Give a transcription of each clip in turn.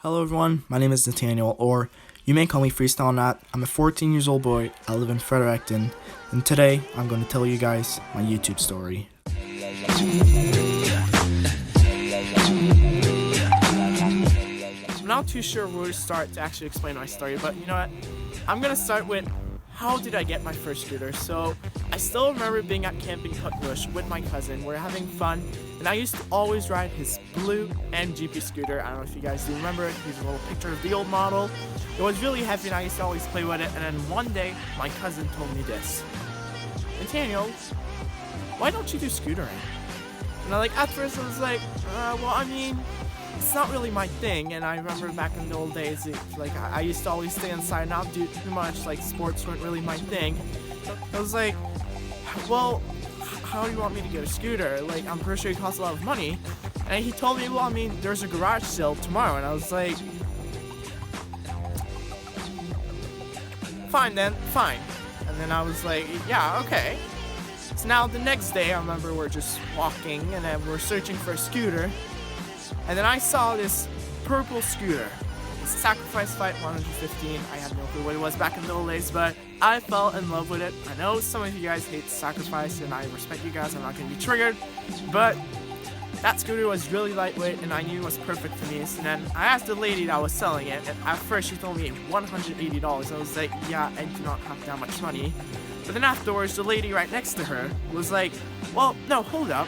Hello everyone, my name is Nathaniel, or you may call me Freestyle Nath. I'm a 14 years old boy, I live in Fredericton, and today I'm going to tell you guys my YouTube story. I'm not too sure where to start to actually explain my story, but you know what? I'm gonna start with how did I get my first scooter. So I still remember being at Camping Bush with my cousin. We're having fun, and I used to always ride his blue MGP scooter. I don't know if you guys do remember it. Here's a little picture of the old model. It was really heavy, and I used to always play with it. And then one day, my cousin told me this: Nathaniel, why don't you do scootering? And at first I was like, well, I mean, it's not really my thing. And I remember back in the old days, I used to always stay inside and not do too much. Sports weren't really my thing. I was like, well, how do you want me to get a scooter? I'm pretty sure it costs a lot of money. And he told me, well, I mean, there's a garage sale tomorrow. And I was like, fine then, fine. And then I was like, yeah, okay. So now the next day, I remember we're just walking and then we're searching for a scooter. And then I saw this purple scooter. It's Sacrifice Fight 115. I had no clue what it was back in the old days, but I fell in love with it. I know some of you guys hate Sacrifice, and I respect you guys. I'm not going to be triggered, but that scooter was really lightweight, and I knew it was perfect for me. So then I asked the lady that was selling it, and at first she told me $180. I was like, yeah, I do not have that much money. But then afterwards, the lady right next to her was like, well, no, hold up.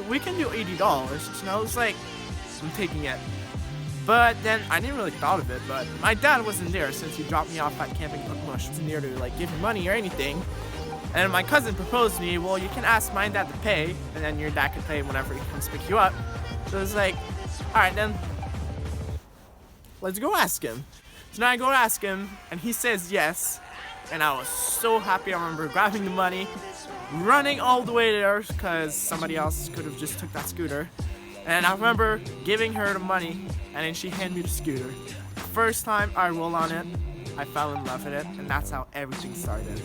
We can do $80. And I was like, I'm taking it. But then I didn't really thought of it, but my dad wasn't there since he dropped me off at Camping Bush. He wasn't there to give me money or anything. And my cousin proposed to me, well, you can ask my dad to pay, and then your dad can pay whenever he comes pick you up. So it's like, alright then, let's go ask him. So now I go ask him, and he says yes. And I was so happy. I remember grabbing the money, running all the way there, because somebody else could have just took that scooter. And I remember giving her the money, and then she handed me the scooter. First time I rolled on it, I fell in love with it, and that's how everything started.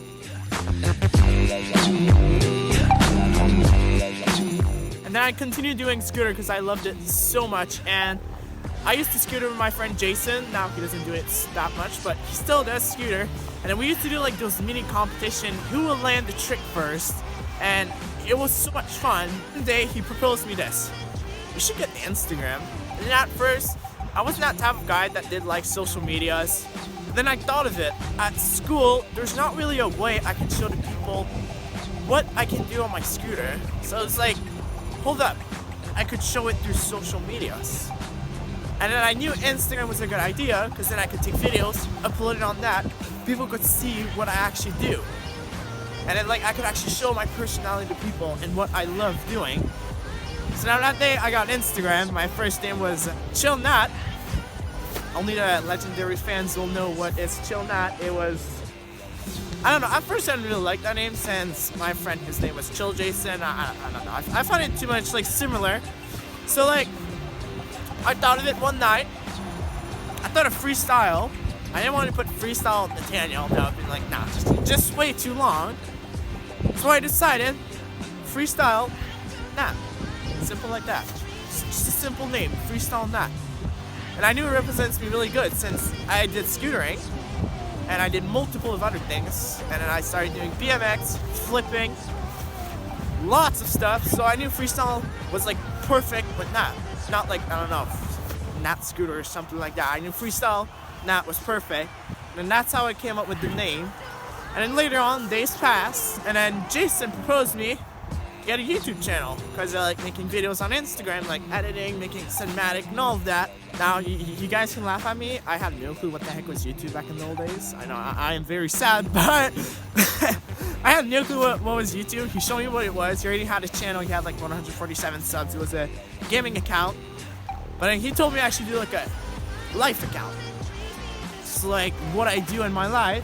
And then I continued doing scooter because I loved it so much, and I used to scooter with my friend Jason. Now he doesn't do it that much, but he still does scooter. And then we used to do those mini competition, who will land the trick first, and it was so much fun. One day he proposed to me this: you should get the Instagram. And at first, I wasn't that type of guy that did social medias. Then I thought of it. At school, there's not really a way I can show the people what I can do on my scooter. So it's like, hold up, I could show it through social medias. And then I knew Instagram was a good idea, because then I could take videos, upload it on that. People could see what I actually do. And then I could actually show my personality to people and what I love doing. So now that day I got Instagram. My first name was Chill Nath. Only the legendary fans will know what is Chill Nath. It was, I don't know, at first I didn't really like that name since my friend, his name was Chill Jason. I don't know, I found it too much similar. So I thought of it one night. I thought of Freestyle. I didn't want to put Freestyle Nathaniel. That would be nah, just way too long. So I decided Freestyle Nath. Simple like that. Just a simple name, Freestyle Nath. And I knew it represents me really good since I did scootering and I did multiple of other things. And then I started doing BMX, flipping, lots of stuff. So I knew Freestyle was perfect with Nath. Not I don't know, Nath scooter or something like that. I knew Freestyle Nath was perfect. And that's how I came up with the name. And then later on, days passed, and then Jason proposed me get a YouTube channel, because I like making videos on Instagram, editing, making cinematic, and all of that. Now, you guys can laugh at me. I had no clue what the heck was YouTube back in the old days. I know I am very sad, but I had no clue what was YouTube. He showed me what it was. He already had a channel. He had 147 subs. It was a gaming account. But then he told me I should do a life account. It's what I do in my life.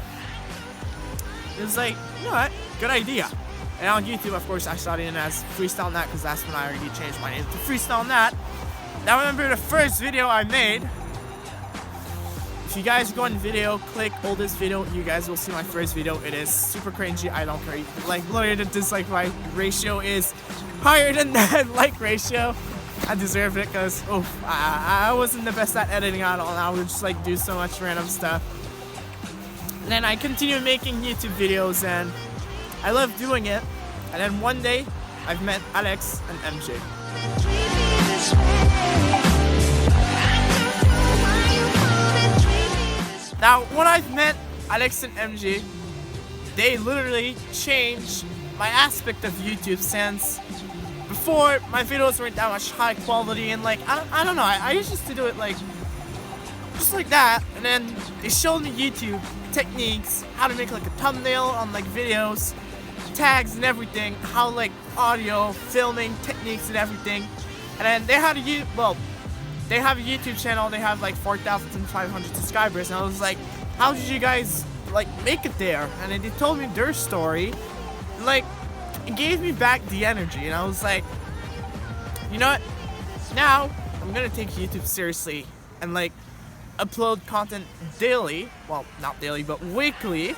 It was you know what? Good idea. And on YouTube, of course, I started in as Freestyle Nath, because that's when I already changed my name to Freestyle Nath. Now remember the first video I made. If you guys go in video, click oldest video, you guys will see my first video. It is super cringy. I don't care. Literally the dislike ratio is higher than that like ratio. I deserve it because I wasn't the best at editing at all. I would just like do so much random stuff. And then I continued making YouTube videos and I love doing it. And then one day I've met Alex and MJ. Now when I've met Alex and MJ, they literally changed my aspect of YouTube since before my videos weren't that much high quality and like I don't know, I used to do it like just like that, and then they showed me YouTube techniques, how to make like a thumbnail on like videos, tags and everything, how like audio, filming techniques and everything. And then they have a YouTube channel, they have like 4,500 subscribers, and I was like, how did you guys like make it there? And then they told me their story, like it gave me back the energy, and I was like, you know what, now I'm gonna take YouTube seriously and like upload content daily, well not daily but weekly.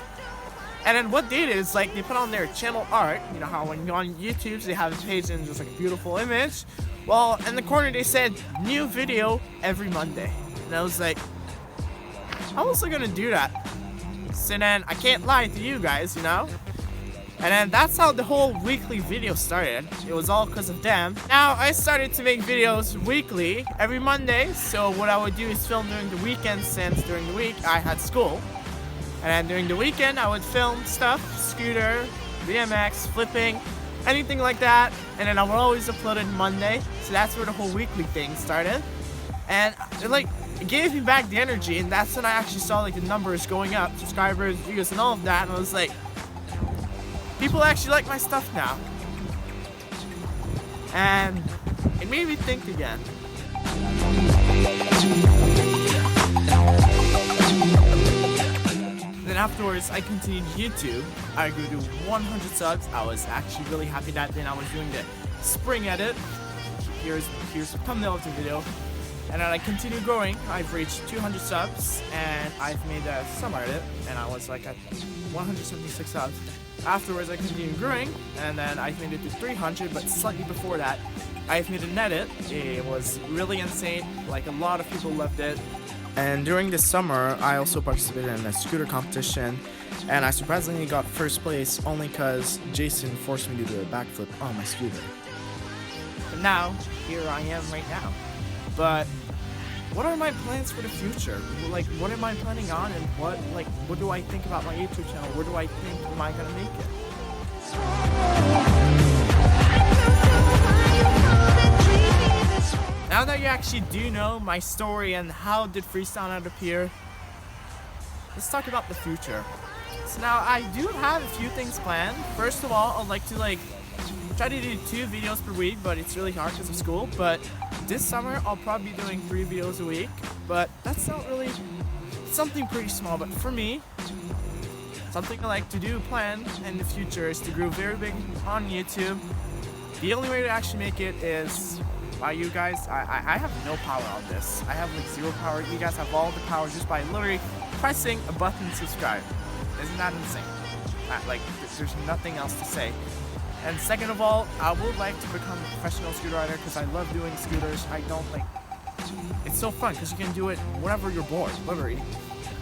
And then what they did is like they put on their channel art, you know how when you go on YouTube they have a page and just like a beautiful image. Well, in the corner they said new video every Monday, and I was like, how was I gonna do that? So then I can't lie to you guys, you know. And then that's how the whole weekly video started. It was all because of them. Now I started to make videos weekly, every Monday. So what I would do is film during the weekend, since during the week I had school. And then during the weekend I would film stuff, scooter, BMX, flipping, anything like that. And then I would always upload it Monday. So that's where the whole weekly thing started. And it gave me back the energy, and that's when I actually saw like the numbers going up, subscribers, views, and all of that. And I was like, people actually like my stuff now. And it made me think again. Then afterwards, I continued YouTube. I grew to 100 subs. I was actually really happy that then I was doing the spring edit. Here's the thumbnail of the video. And then I continued growing. I've reached 200 subs, and I've made a summer edit, and I was like at 176 subs. Afterwards, I continued growing, and then I made it to 300, but slightly before that, I've made an edit. It was really insane, like a lot of people loved it. And during the summer, I also participated in a scooter competition, and I surprisingly got first place only because Jason forced me to do a backflip on my scooter. But now, here I am right now. But what are my plans for the future? Like, what am I planning on, and what do I think about my YouTube channel? Where do I think am I gonna make it? Now that you actually do know my story and how did Freestyle Nath appear, let's talk about the future. So now I do have a few things planned. First of all, I'd like to try to do 2 videos per week, but it's really hard because of school. But this summer I'll probably be doing 3 videos a week, but that's not really something pretty small. But for me, something I like to do, plan in the future, is to grow very big on YouTube. The only way to actually make it is by you guys. I have no power on this. I have like 0 power. You guys have all the power just by literally pressing a button to subscribe. Isn't that insane? There's nothing else to say. And second of all, I would like to become a professional scooter rider because I love doing scooters. It's so fun because you can do it whenever you're bored, literally.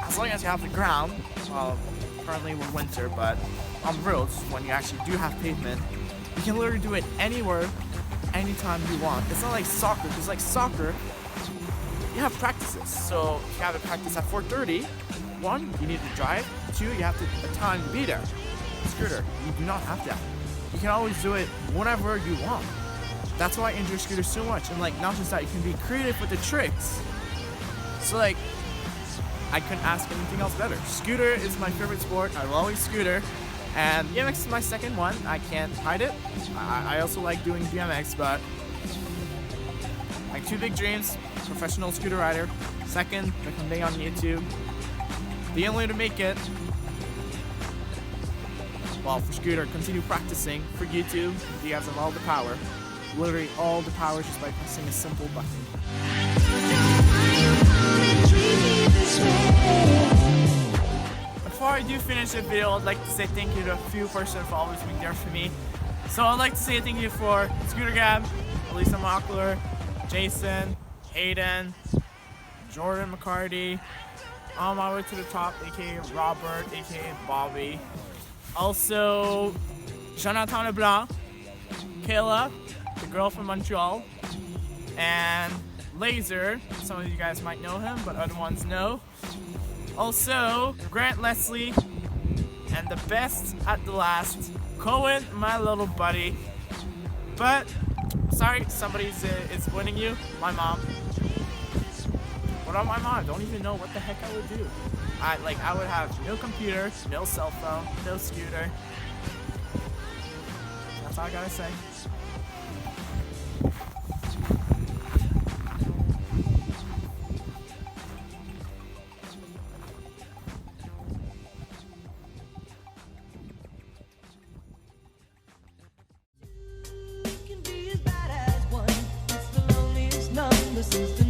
As long as you have the ground. Well, currently we're winter, but on roads, when you actually do have pavement, you can literally do it anywhere, anytime you want. It's not like soccer, because like soccer, you have practices. So you have to practice at 4:30. 1, you need to drive. 2, you have a time to be there. Scooter, you do not have that. You can always do it whenever you want. That's why I enjoy scooters so much. And not just that, you can be creative with the tricks. So I couldn't ask anything else better. Scooter is my favorite sport. I will always scooter. And BMX is my second one. I can't hide it. I also like doing BMX, but my 2 big dreams: professional scooter rider. Second, become big on YouTube. The only way to make it, well, for scooter, continue practicing. For YouTube, you guys have all the power. Literally all the power just by pressing a simple button. Before I do finish the video, I'd like to say thank you to a few persons for always being there for me. So I'd like to say thank you for Scooter Gab, Elisa Mockler, Jason, Hayden, Jordan McCarty, on my way to the top, aka Robert, aka Bobby. Also, Jonathan Leblanc, Kayla, the girl from Montreal, and Laser. Some of you guys might know him, but other ones know. Also, Grant Leslie, and the best at the last, Cohen, my little buddy. But, sorry, somebody's is winning you, my mom. Without my mom, I don't even know what the heck I would do. I would have no computer, no cell phone, no scooter. That's all I gotta say. Can be as bad as one. It's the loneliest number since the